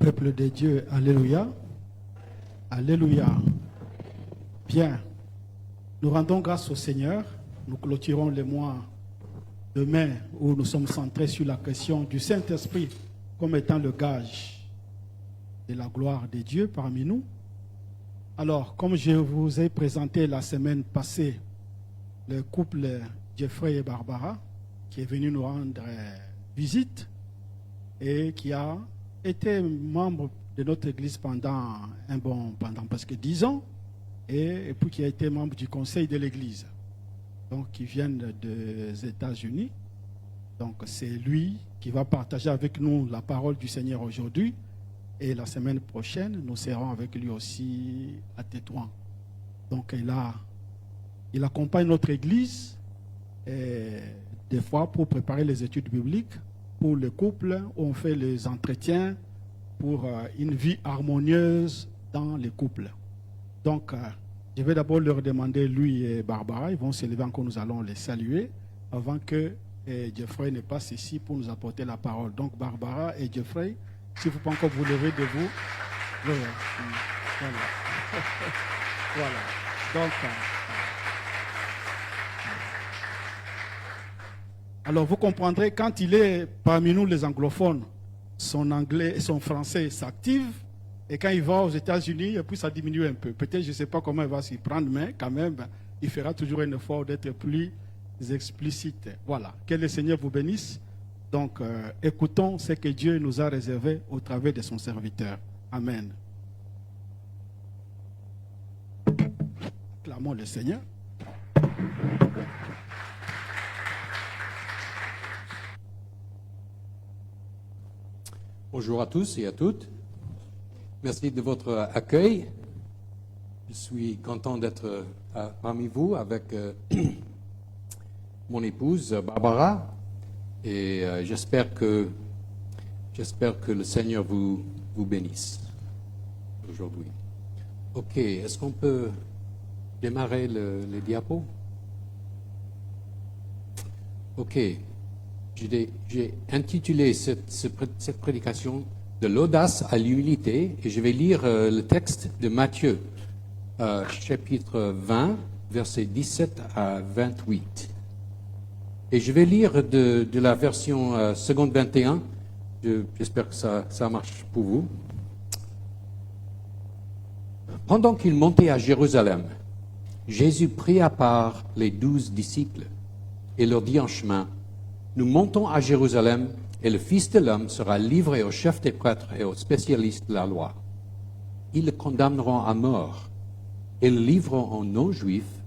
peuple de Dieu, alléluia, alléluia. Bien, nous rendons grâce au Seigneur. Nous clôturons le mois de mai où nous sommes centrés sur la question du Saint-Esprit comme étant le gage de la gloire de Dieu parmi nous. Alors, comme je vous ai présenté la semaine passée, le couple Jeffrey et Barbara, qui est venu nous rendre visite et qui a été membre de notre église pendant presque 10 ans et puis qui a été membre du conseil de l'église. Donc, qui viennent des États-Unis. Donc, c'est lui qui va partager avec nous la parole du Seigneur aujourd'hui. Et la semaine prochaine, nous serons avec lui aussi à Tétouan. Donc, il accompagne notre église des fois pour préparer les études bibliques pour le couple, où on fait les entretiens pour une vie harmonieuse dans les couples. Donc, je vais d'abord leur demander, lui et Barbara, ils vont se lever encore, nous allons les saluer avant que Jeffrey ne passe ici pour nous apporter la parole. Donc, Barbara et Jeffrey, si vous pouvez encore vous lever de vous. Voilà. Voilà. Donc, alors, vous comprendrez, quand il est parmi nous les anglophones, son anglais et son français s'activent. Et quand il va aux États-Unis, et puis ça diminue un peu. Peut-être, je ne sais pas comment il va s'y prendre, mais quand même, il fera toujours un effort d'être plus explicite. Voilà. Que le Seigneur vous bénisse. Donc, écoutons ce que Dieu nous a réservé au travers de son serviteur. Amen. Acclamons le Seigneur. Bonjour à tous et à toutes. Merci de votre accueil. Je suis content d'être parmi vous avec mon épouse Barbara et j'espère que le Seigneur vous bénisse aujourd'hui. Ok, est-ce qu'on peut démarrer les diapos? Ok. J'ai intitulé cette prédication de l'audace à l'humilité et je vais lire le texte de Matthieu, chapitre 20, versets 17 à 28. Et je vais lire de la version seconde 21. J'espère que ça marche pour vous. Pendant qu'il montait à Jérusalem, Jésus prit à part les 12 disciples et leur dit en chemin: nous montons à Jérusalem et le Fils de l'homme sera livré aux chefs des prêtres et aux spécialistes de la loi. Ils le condamneront à mort et le livreront aux non-juifs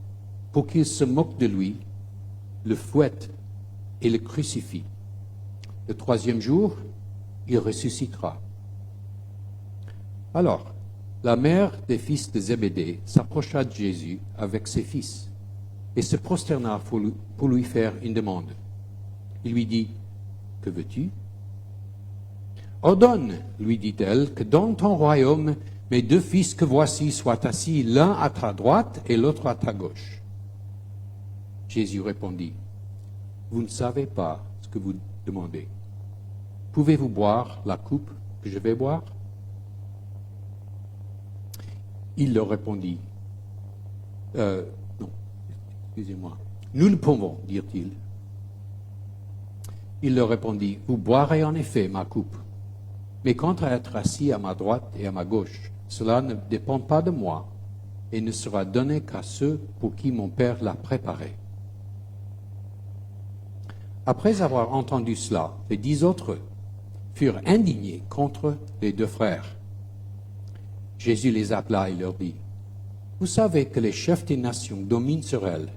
pour qu'ils se moquent de lui, le fouettent et le crucifient. Le 3e jour, il ressuscitera. Alors, la mère des fils de Zébédée s'approcha de Jésus avec ses fils et se prosterna pour lui faire une demande. Il lui dit: que veux-tu? Ordonne, lui dit-elle, que dans ton royaume, mes 2 fils que voici soient assis l'un à ta droite et l'autre à ta gauche. Jésus répondit: vous ne savez pas ce que vous demandez. Pouvez-vous boire la coupe que je vais boire? Il leur répondit: non, excusez-moi. Nous le pouvons, dirent-ils. Il leur répondit: vous boirez en effet ma coupe, mais quant à être assis à ma droite et à ma gauche, cela ne dépend pas de moi et ne sera donné qu'à ceux pour qui mon Père l'a préparé. Après avoir entendu cela, les 10 autres furent indignés contre les 2 frères. Jésus les appela et leur dit: vous savez que les chefs des nations dominent sur elles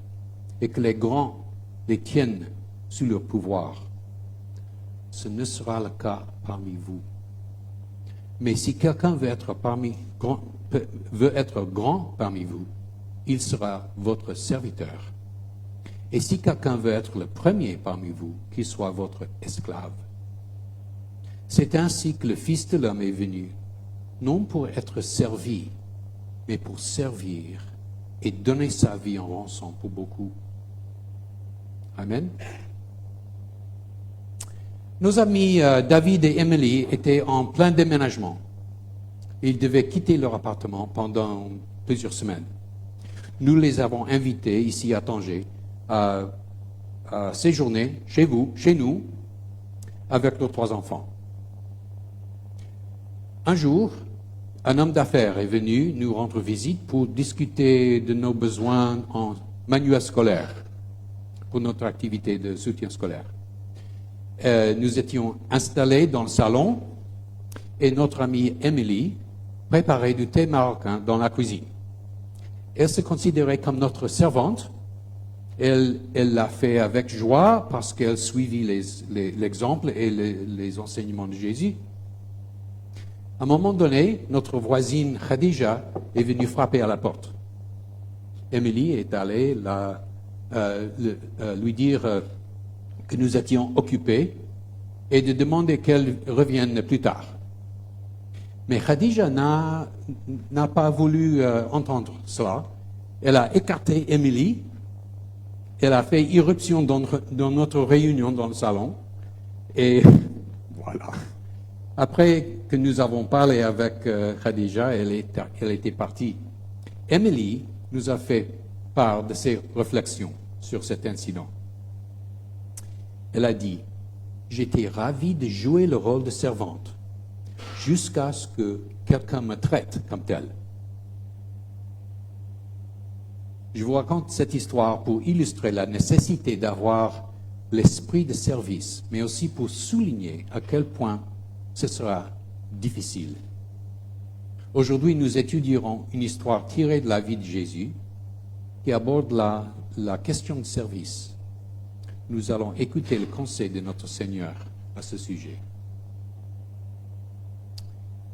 et que les grands les tiennent sous leur pouvoir. Ce ne sera le cas parmi vous. Mais si quelqu'un veut être grand parmi vous, il sera votre serviteur. Et si quelqu'un veut être le premier parmi vous, qu'il soit votre esclave. C'est ainsi que le Fils de l'homme est venu, non pour être servi, mais pour servir et donner sa vie en rançon pour beaucoup. Amen. Nos amis David et Emily étaient en plein déménagement Ils devaient quitter leur appartement pendant plusieurs semaines. Nous les avons invités ici à Tanger à séjourner chez vous, chez nous, avec nos 3 enfants. Un jour, un homme d'affaires est venu nous rendre visite pour discuter de nos besoins en manuel scolaire pour notre activité de soutien scolaire. Nous étions installés dans le salon et notre amie Emily préparait du thé marocain dans la cuisine. Elle se considérait comme notre servante. Elle l'a fait avec joie parce qu'elle suivit l'exemple et les enseignements de Jésus. À un moment donné, notre voisine Khadija est venue frapper à la porte. Emily est allée lui dire que nous étions occupés et de demander qu'elle revienne plus tard. Mais Khadija n'a pas voulu entendre cela. Elle a écarté Emily. Elle a fait irruption dans notre réunion dans le salon. Et voilà. Après que nous avons parlé avec Khadija, elle était partie. Emily nous a fait part de ses réflexions sur cet incident. Elle a dit, « J'étais ravie de jouer le rôle de servante jusqu'à ce que quelqu'un me traite comme tel. » Je vous raconte cette histoire pour illustrer la nécessité d'avoir l'esprit de service, mais aussi pour souligner à quel point ce sera difficile. Aujourd'hui, nous étudierons une histoire tirée de la vie de Jésus qui aborde la question de service. Nous allons écouter le conseil de notre Seigneur à ce sujet.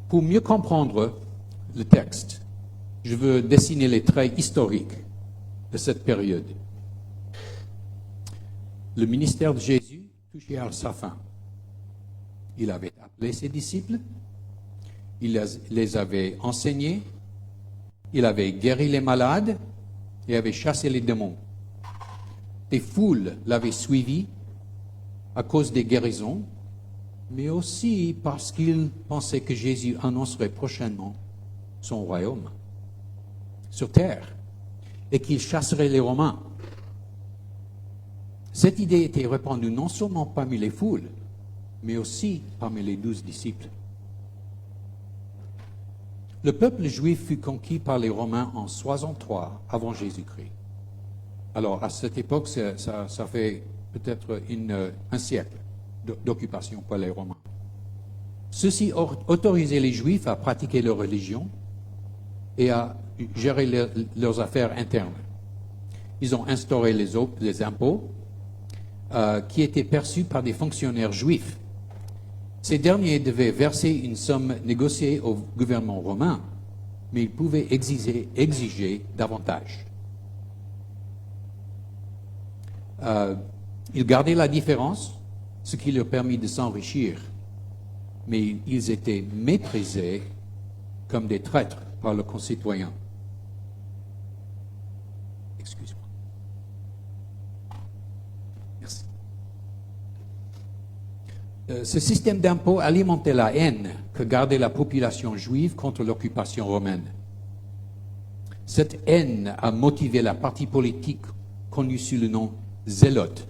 Pour mieux comprendre le texte, je veux dessiner les traits historiques de cette période. Le ministère de Jésus touchait à sa fin. Il avait appelé ses disciples, il les avait enseignés, il avait guéri les malades et avait chassé les démons. Des foules l'avaient suivi à cause des guérisons, mais aussi parce qu'ils pensaient que Jésus annoncerait prochainement son royaume sur terre et qu'il chasserait les Romains. Cette idée était répandue non seulement parmi les foules, mais aussi parmi les 12 disciples. Le peuple juif fut conquis par les Romains en 63 avant Jésus-Christ. Alors, à cette époque, ça fait peut-être un siècle d'occupation par les Romains. Ceux-ci autorisaient les Juifs à pratiquer leur religion et à gérer leurs affaires internes. Ils ont instauré les impôts qui étaient perçus par des fonctionnaires juifs. Ces derniers devaient verser une somme négociée au gouvernement romain, mais ils pouvaient exiger davantage. Ils gardaient la différence, ce qui leur permit de s'enrichir, mais ils étaient méprisés comme des traîtres par leurs concitoyens. Excuse-moi. Merci. Ce système d'impôt alimentait la haine que gardait la population juive contre l'occupation romaine. Cette haine a motivé la partie politique connue sous le nom zélotes.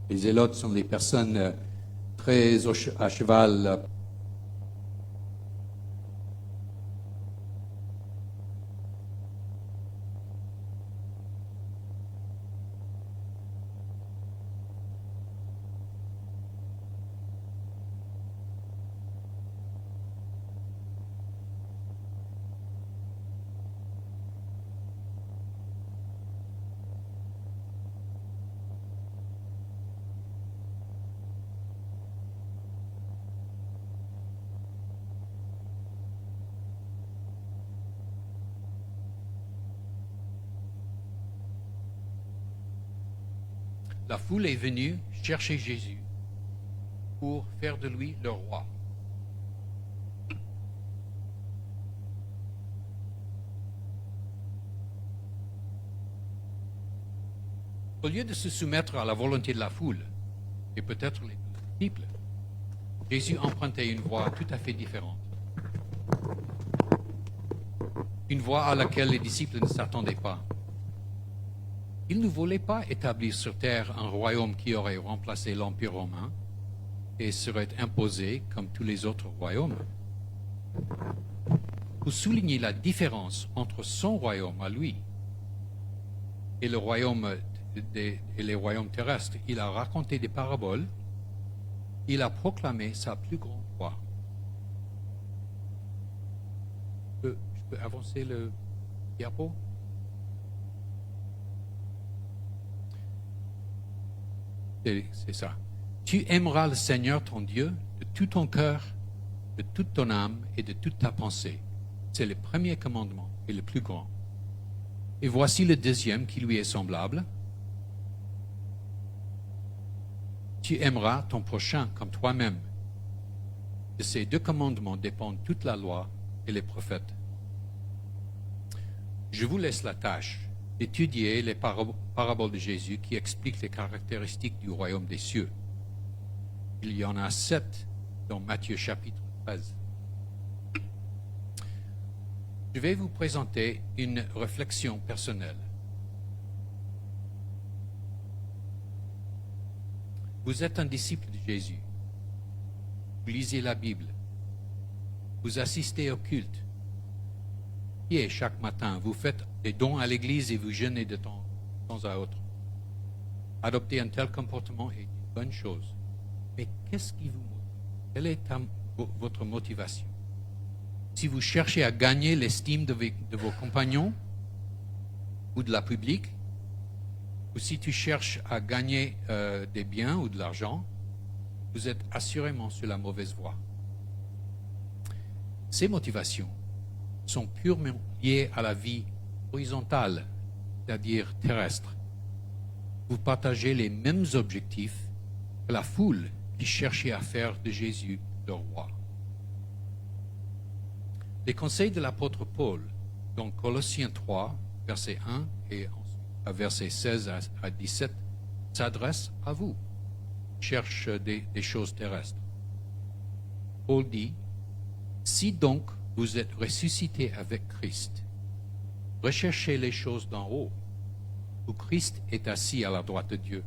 Les zélotes sont des personnes très à cheval. La foule est venue chercher Jésus pour faire de lui leur roi. Au lieu de se soumettre à la volonté de la foule, et peut-être les disciples, Jésus empruntait une voie tout à fait différente. une voie à laquelle les disciples ne s'attendaient pas. Il ne voulait pas établir sur terre un royaume qui aurait remplacé l'Empire romain et serait imposé comme tous les autres royaumes. Pour souligner la différence entre son royaume à lui et le royaume et les royaumes terrestres, il a raconté des paraboles, il a proclamé sa plus grande foi. Je peux avancer le diapo? C'est ça. Tu aimeras le Seigneur ton Dieu de tout ton cœur, de toute ton âme et de toute ta pensée. C'est le premier commandement et le plus grand. Et voici le deuxième qui lui est semblable. Tu aimeras ton prochain comme toi-même. De ces deux commandements dépendent toute la loi et les prophètes. Je vous laisse la tâche d'étudier les paraboles de Jésus qui expliquent les caractéristiques du royaume des cieux. Il y en a 7 dans Matthieu chapitre 13. Je vais vous présenter une réflexion personnelle. Vous êtes un disciple de Jésus. Vous lisez la Bible. Vous assistez au culte. Et chaque matin, vous faites des dons à l'Église et vous jeûnez de temps à autre. Adopter un tel comportement est une bonne chose. Mais qu'est-ce qui vous motive? Quelle est votre motivation? Si vous cherchez à gagner l'estime de vos compagnons ou de la public, ou si tu cherches à gagner des biens ou de l'argent, vous êtes assurément sur la mauvaise voie. Ces motivations sont purement liées à la vie horizontale, c'est-à-dire terrestre. Vous partagez les mêmes objectifs que la foule qui cherchait à faire de Jésus leur roi. Les conseils de l'apôtre Paul, dans Colossiens 3, verset 1 et ensuite à verset 16 à 17, s'adressent à vous, cherche des choses terrestres. Paul dit, « Si donc vous êtes ressuscités avec Christ, recherchez les choses d'en haut, où Christ est assis à la droite de Dieu.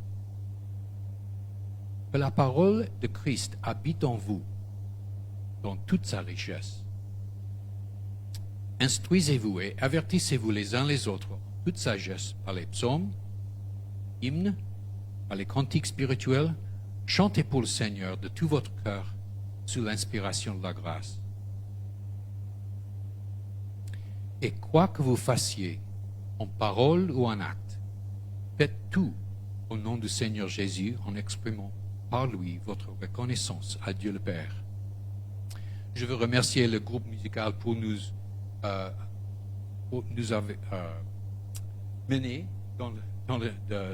Que la parole de Christ habite en vous, dans toute sa richesse. Instruisez-vous et avertissez-vous les uns les autres en toute sagesse par les psaumes, hymnes, par les cantiques spirituels. Chantez pour le Seigneur de tout votre cœur sous l'inspiration de la grâce. Et quoi que vous fassiez, en parole ou en acte, faites tout au nom du Seigneur Jésus en exprimant par lui votre reconnaissance à Dieu le Père. » Je veux remercier le groupe musical pour nous avoir menés dans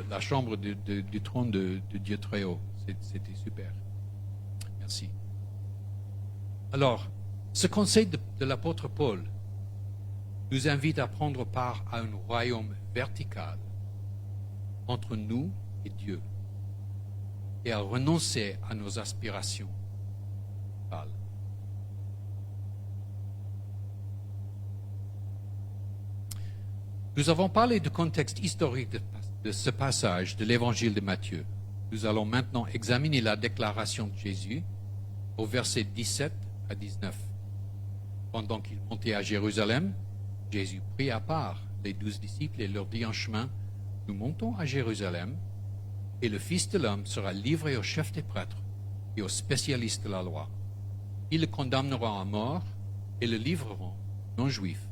la chambre du trône de Dieu très haut. C'était super. Merci. Alors, ce conseil de l'apôtre Paul nous invite à prendre part à un royaume vertical entre nous et Dieu et à renoncer à nos aspirations verticales. Nous avons parlé du contexte historique de ce passage de l'évangile de Matthieu. Nous allons maintenant examiner la déclaration de Jésus au verset 17 à 19. Pendant qu'il montait à Jérusalem, Jésus prit à part les 12 disciples et leur dit en chemin, « Nous montons à Jérusalem, et le Fils de l'homme sera livré aux chefs des prêtres et aux spécialistes de la loi. Ils le condamneront à mort et le livreront aux non-juifs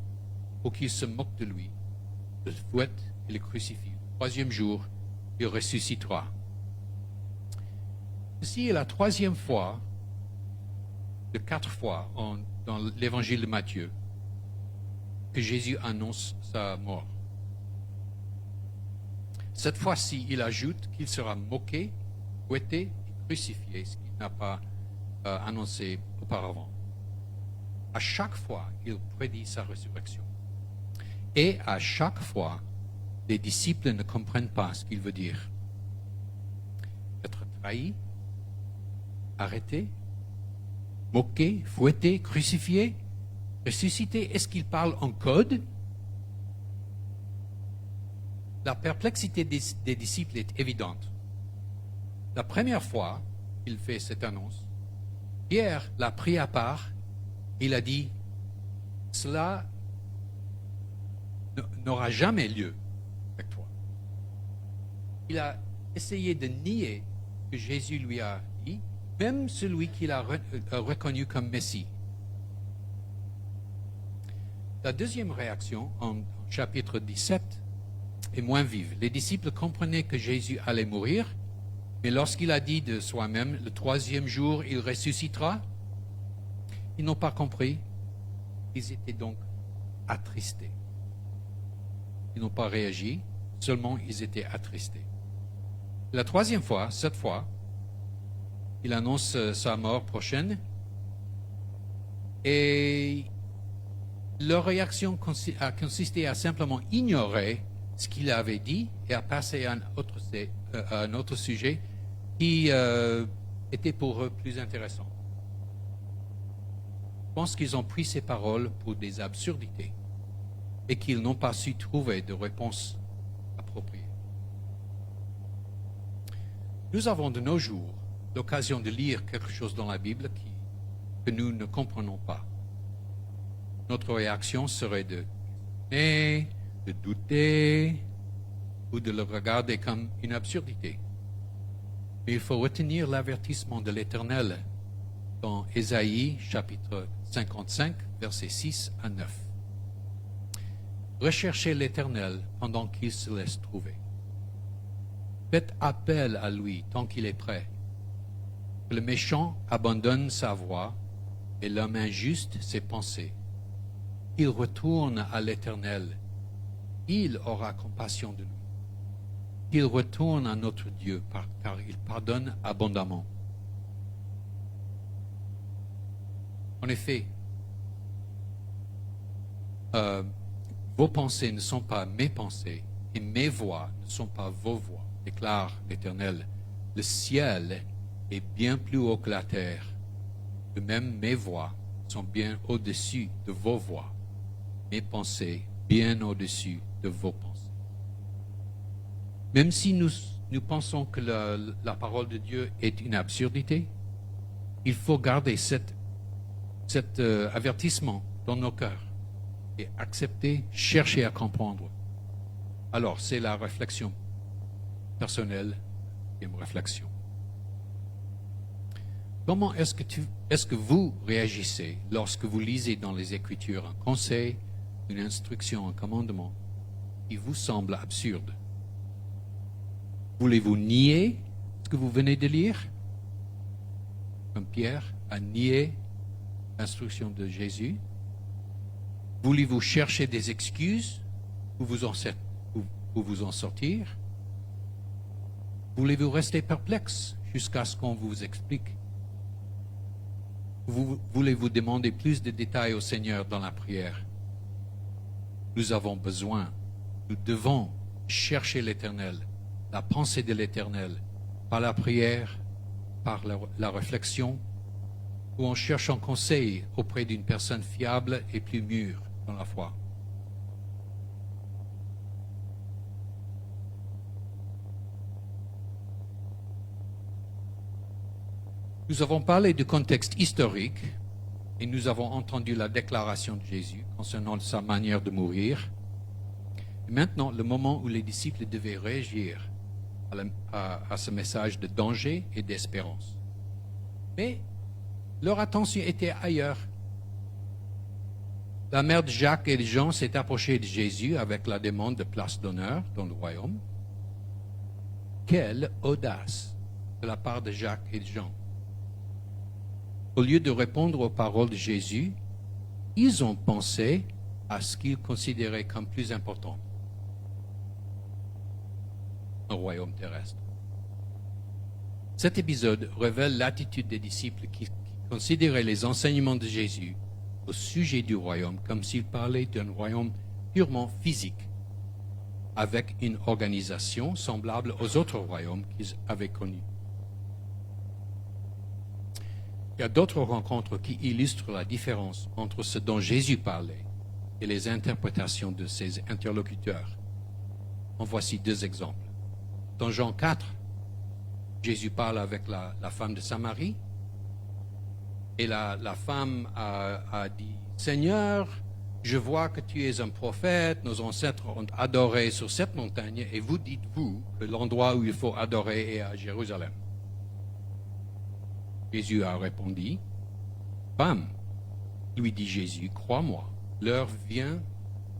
pour qu'ils se moquent de lui, le fouettent et le crucifient. Le troisième jour, il ressuscitera. » Ceci est la troisième fois de 4 fois dans l'évangile de Matthieu que Jésus annonce sa mort. Cette fois-ci, il ajoute qu'il sera moqué, fouetté et crucifié, ce qu'il n'a pas annoncé auparavant. À chaque fois, il prédit sa résurrection. Et à chaque fois, les disciples ne comprennent pas ce qu'il veut dire. Être trahi, arrêté, moqué, fouetté, crucifié. ressuscité, est-ce qu'il parle en code? La perplexité des disciples est évidente. La première fois qu'il fait cette annonce, Pierre l'a pris à part. Il a dit, cela n'aura jamais lieu avec toi. Il a essayé de nier ce que Jésus lui a dit, même celui qu'il a reconnu comme Messie. La deuxième réaction, en chapitre 17, est moins vive. Les disciples comprenaient que Jésus allait mourir, mais lorsqu'il a dit de soi-même, le troisième jour, il ressuscitera, ils n'ont pas compris. Ils étaient donc attristés. Ils n'ont pas réagi, seulement ils étaient attristés. La troisième fois, cette fois, il annonce sa mort prochaine et leur réaction a consisté à simplement ignorer ce qu'il avait dit et à passer à un autre sujet qui était pour eux plus intéressant. Je pense qu'ils ont pris ces paroles pour des absurdités et qu'ils n'ont pas su trouver de réponse appropriée. Nous avons de nos jours l'occasion de lire quelque chose dans la Bible que nous ne comprenons pas. Notre réaction serait de questionner, de douter ou de le regarder comme une absurdité. Mais il faut retenir l'avertissement de l'Éternel dans Ésaïe chapitre 55, versets 6 à 9. Recherchez l'Éternel pendant qu'il se laisse trouver. Faites appel à lui tant qu'il est prêt. Que le méchant abandonne sa voie et l'homme injuste ses pensées. Il retourne à l'Éternel. Il aura compassion de nous. Qu'il retourne à notre Dieu, car il pardonne abondamment. En effet, vos pensées ne sont pas mes pensées, et mes voix ne sont pas vos voix, déclare l'Éternel. Le ciel est bien plus haut que la terre. De même, mes voix sont bien au-dessus de vos voix, mes pensées bien au-dessus de vos pensées. Même si nous pensons que la parole de Dieu est une absurdité, il faut garder cet avertissement dans nos cœurs et accepter, chercher à comprendre. Alors, c'est la réflexion personnelle, une réflexion. Comment est-ce que vous réagissez lorsque vous lisez dans les Écritures un conseil, une instruction, un commandement qui vous semble absurde? Voulez-vous nier ce que vous venez de lire? Comme Pierre a nié l'instruction de Jésus? Voulez-vous chercher des excuses pour vous en sortir? Voulez-vous rester perplexe jusqu'à ce qu'on vous explique? Voulez-vous demander plus de détails au Seigneur dans la prière? Nous avons besoin, nous devons chercher l'Éternel, la pensée de l'Éternel, par la prière, par la réflexion, ou en cherchant conseil auprès d'une personne fiable et plus mûre dans la foi. Nous avons parlé du contexte historique et nous avons entendu la déclaration de Jésus concernant sa manière de mourir. Et maintenant, le moment où les disciples devaient réagir à ce message de danger et d'espérance. Mais leur attention était ailleurs. La mère de Jacques et de Jean s'est approchée de Jésus avec la demande de place d'honneur dans le royaume. Quelle audace de la part de Jacques et de Jean. Au lieu de répondre aux paroles de Jésus, ils ont pensé à ce qu'ils considéraient comme plus important. Un royaume terrestre. Cet épisode révèle l'attitude des disciples qui considéraient les enseignements de Jésus au sujet du royaume comme s'il parlait d'un royaume purement physique, avec une organisation semblable aux autres royaumes qu'ils avaient connus. Il y a d'autres rencontres qui illustrent la différence entre ce dont Jésus parlait et les interprétations de ses interlocuteurs. En voici 2 exemples. Dans Jean 4, Jésus parle avec la femme de Samarie et la femme a dit « Seigneur, je vois que tu es un prophète, nos ancêtres ont adoré sur cette montagne et vous dites-vous que l'endroit où il faut adorer est à Jérusalem. » Jésus a répondu « Femme, lui dit Jésus, crois-moi, l'heure vient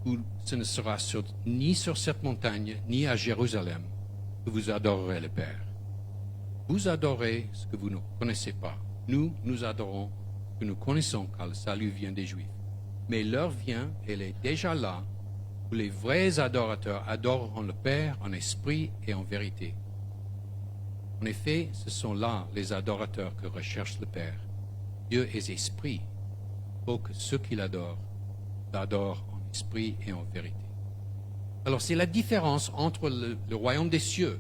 où ce ne sera ni sur cette montagne ni à Jérusalem que vous adorerez le Père. Vous adorez ce que vous ne connaissez pas. Nous adorons ce que nous connaissons car le salut vient des Juifs. Mais l'heure vient, elle est déjà là, où les vrais adorateurs adoreront le Père en esprit et en vérité. En effet, ce sont là les adorateurs que recherche le Père. Dieu est esprit. Il faut que ceux qui l'adorent en esprit et en vérité. Alors c'est la différence entre le royaume des cieux.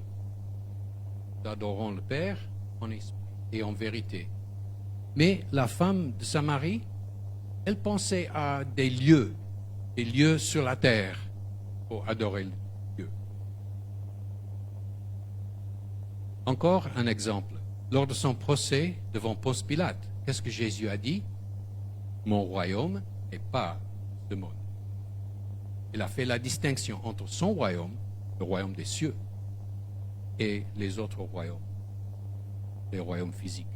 Nous adorons le Père en esprit et en vérité. Mais la femme de Samarie, elle pensait à des lieux sur la terre pour adorer Dieu. Encore un exemple. Lors de son procès devant Ponce Pilate, qu'est-ce que Jésus a dit? Mon royaume n'est pas ce monde. Il a fait la distinction entre son royaume, le royaume des cieux, et les autres royaumes, les royaumes physiques.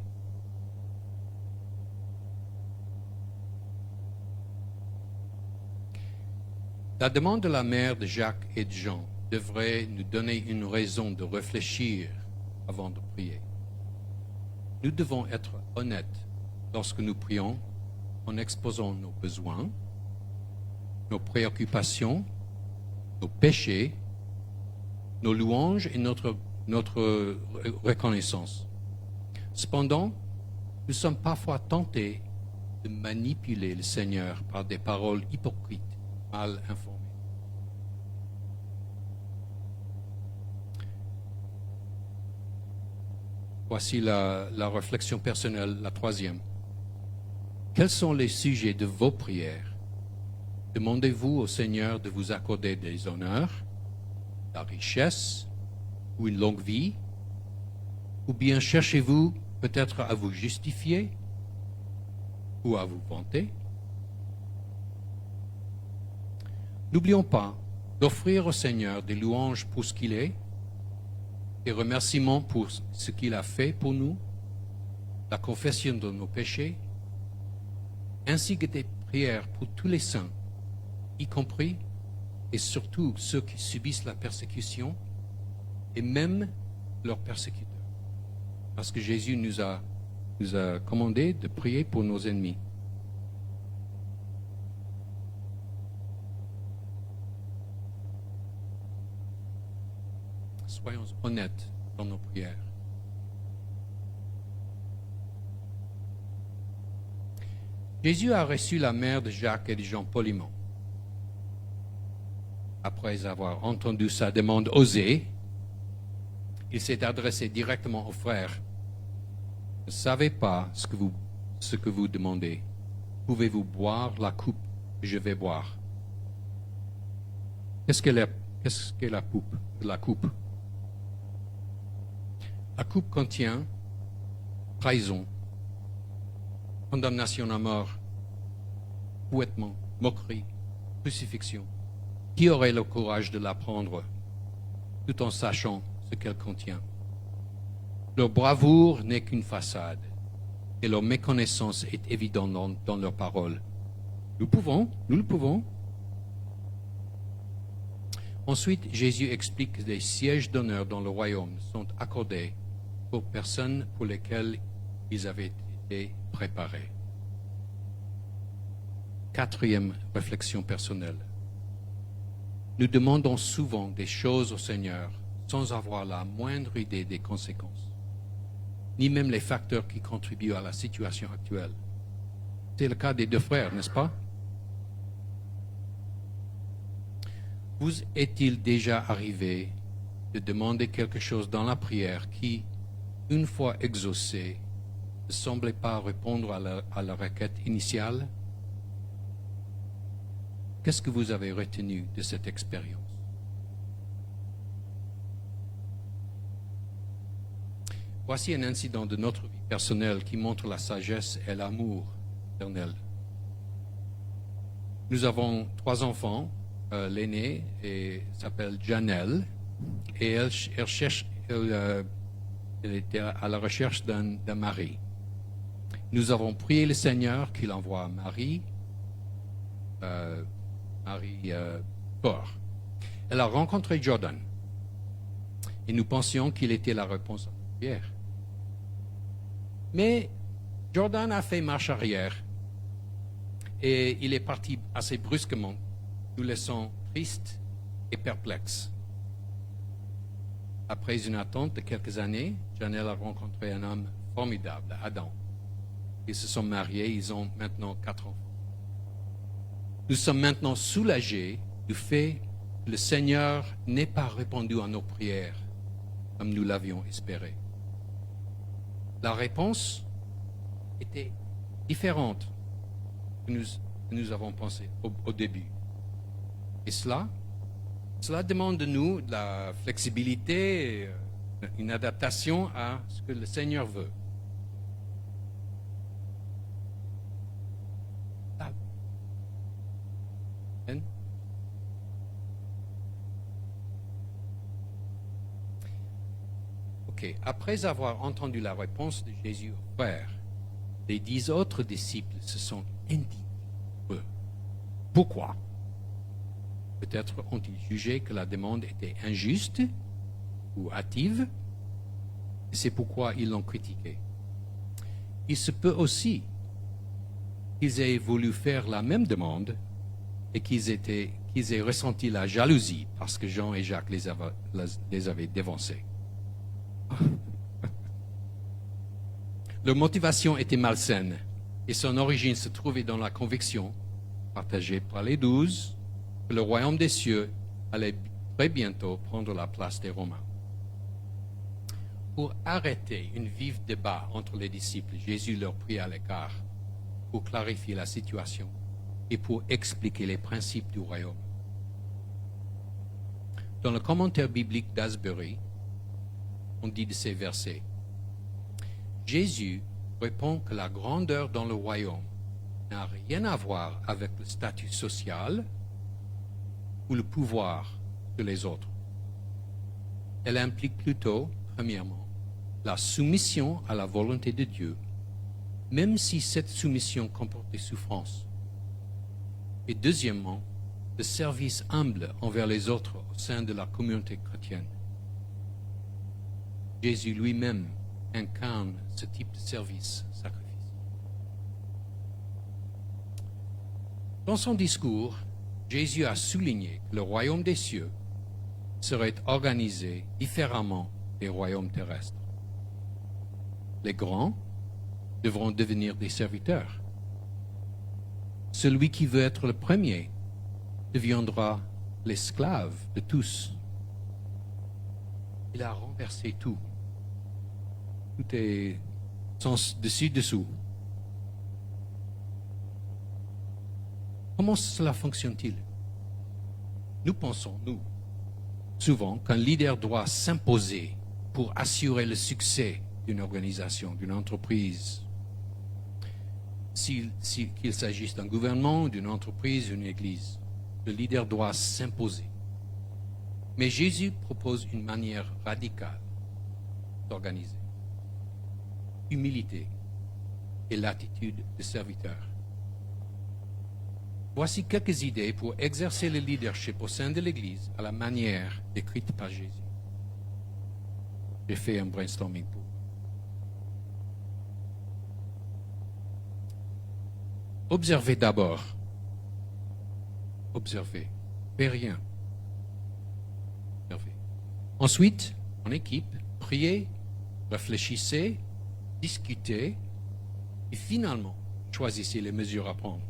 La demande de la mère de Jacques et de Jean devrait nous donner une raison de réfléchir avant de prier. Nous devons être honnêtes lorsque nous prions en exposant nos besoins, nos préoccupations, nos péchés, nos louanges et notre reconnaissance. Cependant, nous sommes parfois tentés de manipuler le Seigneur par des paroles hypocrites, mal informées. Voici la réflexion personnelle, la 3e. Quels sont les sujets de vos prières? Demandez-vous au Seigneur de vous accorder des honneurs, la richesse ou une longue vie? Ou bien cherchez-vous peut-être à vous justifier ou à vous vanter? N'oublions pas d'offrir au Seigneur des louanges pour ce qu'il est, des remerciements pour ce qu'il a fait pour nous, la confession de nos péchés, ainsi que des prières pour tous les saints, y compris et surtout ceux qui subissent la persécution et même leurs persécuteurs. Parce que Jésus nous a commandé de prier pour nos ennemis. Soyons honnêtes dans nos prières. Jésus a reçu la mère de Jacques et de Jean poliment. Après avoir entendu sa demande osée, il s'est adressé directement aux frères. « Ne savez pas ce que vous demandez. Pouvez-vous boire la coupe que je vais boire ?» Qu'est-ce qu'est la coupe? La coupe contient trahison, condamnation à mort, fouettement, moquerie, crucifixion. Qui aurait le courage de la prendre tout en sachant ce qu'elle contient? Leur bravoure n'est qu'une façade et leur méconnaissance est évidente dans leurs paroles. Nous le pouvons. Ensuite, Jésus explique que les sièges d'honneur dans le royaume sont accordés aux personnes pour lesquelles ils avaient été préparés. 4e réflexion personnelle. Nous demandons souvent des choses au Seigneur sans avoir la moindre idée des conséquences, ni même les facteurs qui contribuent à la situation actuelle. C'est le cas des 2 frères, n'est-ce pas? Vous est-il déjà arrivé de demander quelque chose dans la prière qui, une fois exaucé, ne ne semblait pas répondre à la requête initiale. Qu'est-ce que vous avez retenu de cette expérience? Voici un incident de notre vie personnelle qui montre la sagesse et l'amour éternel. Nous avons 3 enfants. L'aînée s'appelle Janelle et elle était à la recherche d'un mari. Nous avons prié le Seigneur qu'il envoie Marie fort. Elle a rencontré Jordan et nous pensions qu'il était la réponse à notre prière. Mais Jordan a fait marche arrière et il est parti assez brusquement, nous laissant tristes et perplexes. Après une attente de quelques années, Janelle a rencontré un homme formidable, Adam. Ils se sont mariés, ils ont maintenant 4 enfants. Nous sommes maintenant soulagés du fait que le Seigneur n'ait pas répondu à nos prières comme nous l'avions espéré. La réponse était différente que nous avons pensé au début. Et cela demande de nous de la flexibilité, une adaptation à ce que le Seigneur veut. Ok, après avoir entendu la réponse de Jésus au frère, les 10 autres disciples se sont indignés. Pourquoi? Peut-être ont-ils jugé que la demande était injuste ou hâtive, et c'est pourquoi ils l'ont critiquée. Il se peut aussi qu'ils aient voulu faire la même demande et qu'ils aient ressenti la jalousie parce que Jean et Jacques les avaient dévancés. Leur motivation était malsaine et son origine se trouvait dans la conviction, partagée par les 12, que le royaume des cieux allait très bientôt prendre la place des Romains. Pour arrêter une vive débat entre les disciples, Jésus leur prit à l'écart pour clarifier la situation et pour expliquer les principes du royaume. Dans le commentaire biblique d'Asbury, on dit de ces versets: Jésus répond que la grandeur dans le royaume n'a rien à voir avec le statut social ou le pouvoir de les autres. Elle implique plutôt, premièrement, la soumission à la volonté de Dieu, même si cette soumission comporte des souffrances. Et deuxièmement, le service humble envers les autres au sein de la communauté chrétienne. Jésus lui-même incarne ce type de service sacrifice. Dans son discours, Jésus a souligné que le royaume des cieux serait organisé différemment des royaumes terrestres. Les grands devront devenir des serviteurs. Celui qui veut être le premier deviendra l'esclave de tous. Il a renversé tout. Tout est sens dessus-dessous. Comment cela fonctionne-t-il? Nous pensons, souvent qu'un leader doit s'imposer pour assurer le succès d'une organisation, d'une entreprise. Qu'il s'agisse d'un gouvernement, d'une entreprise, d'une église, le leader doit s'imposer. Mais Jésus propose une manière radicale d'organiser. Humilité et l'attitude de serviteur. Voici quelques idées pour exercer le leadership au sein de l'Église à la manière décrite par Jésus. J'ai fait un brainstorming pour vous. Observez d'abord. Observez. Faites rien. Observez. Ensuite, en équipe, priez, réfléchissez, discutez et finalement, choisissez les mesures à prendre.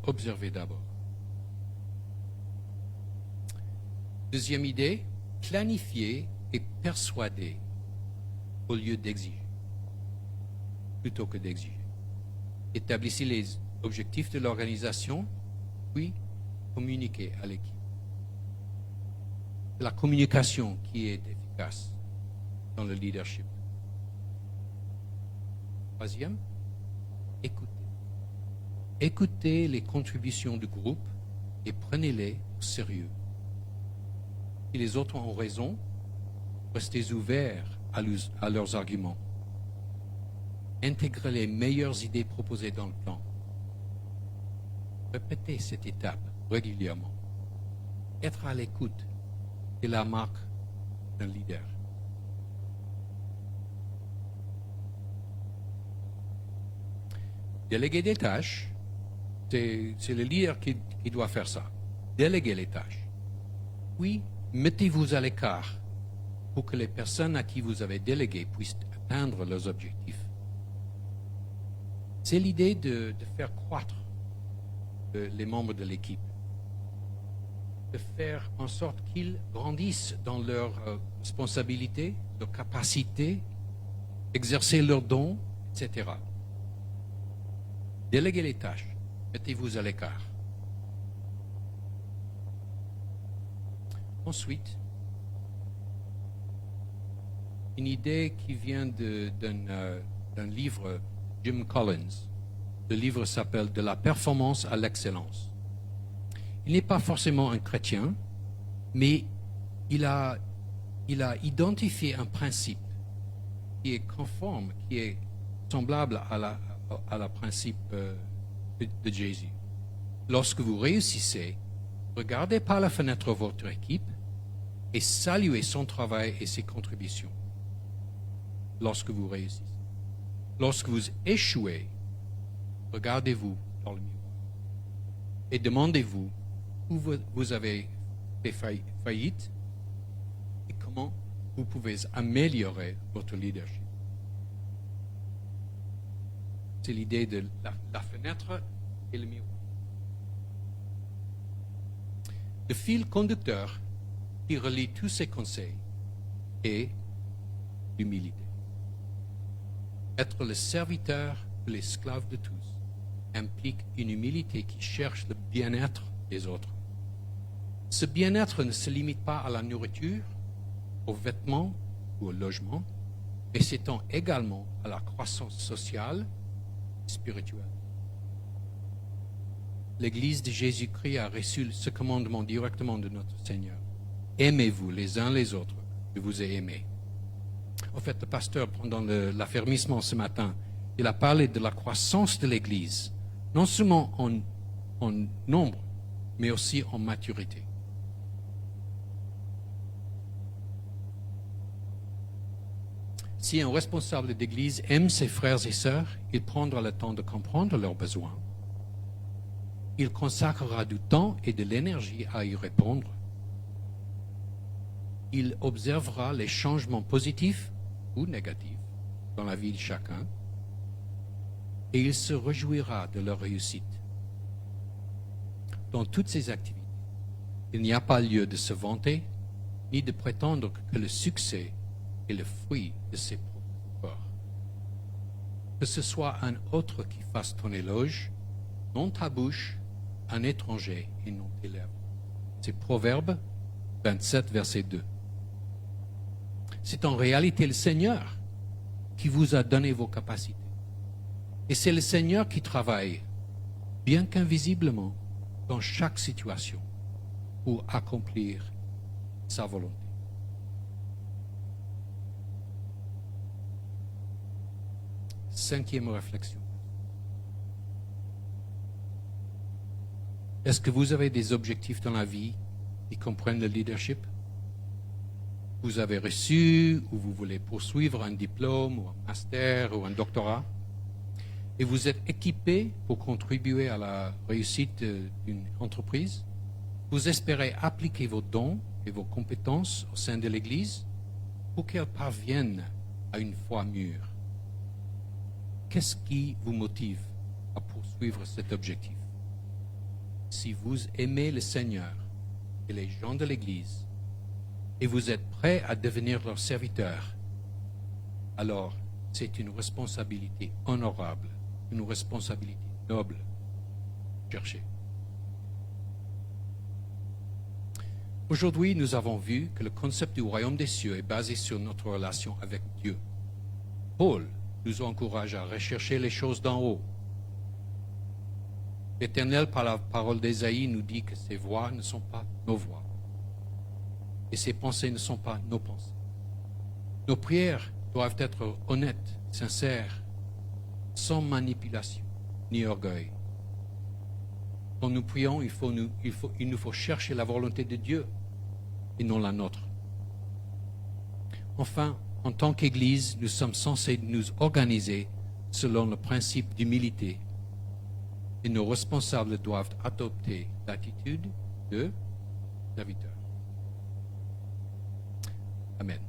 Observez d'abord. Deuxième idée, planifiez et persuader au lieu d'exiger, plutôt que d'exiger. Établissez les objectifs de l'organisation, puis communiquez à l'équipe. C'est la communication qui est efficace dans le leadership. Troisième, écoutez. Écoutez les contributions du groupe et prenez-les au sérieux. Si les autres ont raison, restez ouverts à leurs arguments. Intégrez les meilleures idées proposées dans le plan. Répétez cette étape régulièrement. Être à l'écoute est la marque d'un leader. Déléguer des tâches, c'est le leader qui doit faire ça. Déléguer les tâches. Puis, mettez-vous à l'écart pour que les personnes à qui vous avez délégué puissent atteindre leurs objectifs. C'est l'idée de faire croître les membres de l'équipe, de faire en sorte qu'ils grandissent dans leurs responsabilités, leurs capacités, exercer leurs dons, etc. Déléguez les tâches, mettez-vous à l'écart. Ensuite, une idée qui vient d'un livre Jim Collins. Le livre s'appelle « De la performance à l'excellence ». Il n'est pas forcément un chrétien, mais il a identifié un principe qui est conforme, qui est semblable à la principe de Jésus. Lorsque vous réussissez, regardez par la fenêtre votre équipe et saluez son travail et ses contributions. Lorsque vous réussissez. Lorsque vous échouez, regardez-vous dans le miroir et demandez-vous où vous avez fait faillite et comment vous pouvez améliorer votre leadership. C'est l'idée de la fenêtre et le miroir. Le fil conducteur qui relie tous ces conseils est l'humilité. Être le serviteur de l'esclave de tous implique une humilité qui cherche le bien-être des autres. Ce bien-être ne se limite pas à la nourriture, aux vêtements ou au logement, mais s'étend également à la croissance sociale et spirituelle. L'Église de Jésus-Christ a reçu ce commandement directement de notre Seigneur. Aimez-vous les uns les autres, je vous ai aimés. En fait, le pasteur, pendant l'affermissement ce matin, il a parlé de la croissance de l'Église, non seulement en nombre, mais aussi en maturité. Si un responsable d'Église aime ses frères et sœurs, il prendra le temps de comprendre leurs besoins. Il consacrera du temps et de l'énergie à y répondre. Il observera les changements positifs ou négatifs dans la vie de chacun et il se réjouira de leur réussite. Dans toutes ces activités, il n'y a pas lieu de se vanter ni de prétendre que le succès est le fruit de ses propres efforts. Que ce soit un autre qui fasse ton éloge, non ta bouche, un étranger et non tes lèvres. C'est Proverbe 27, verset 2. C'est en réalité le Seigneur qui vous a donné vos capacités. Et c'est le Seigneur qui travaille, bien qu'invisiblement, dans chaque situation pour accomplir sa volonté. Cinquième réflexion. Est-ce que vous avez des objectifs dans la vie qui comprennent le leadership? Vous avez reçu ou vous voulez poursuivre un diplôme ou un master ou un doctorat et vous êtes équipé pour contribuer à la réussite d'une entreprise. Vous espérez appliquer vos dons et vos compétences au sein de l'Église pour qu'elle parvienne à une foi mûre. Qu'est-ce qui vous motive à poursuivre cet objectif? Si vous aimez le Seigneur et les gens de l'Église, et vous êtes prêts à devenir leurs serviteurs, alors c'est une responsabilité honorable, une responsabilité noble. Cherchez. Aujourd'hui, nous avons vu que le concept du royaume des cieux est basé sur notre relation avec Dieu. Paul nous encourage à rechercher les choses d'en haut. L'Éternel, par la parole d'Ésaïe, nous dit que ses voies ne sont pas nos voies et ses pensées ne sont pas nos pensées. Nos prières doivent être honnêtes, sincères, sans manipulation ni orgueil. Quand nous prions, il nous faut chercher la volonté de Dieu et non la nôtre. Enfin, en tant qu'Église, nous sommes censés nous organiser selon le principe d'humilité et nos responsables doivent adopter l'attitude de serviteur. Amen.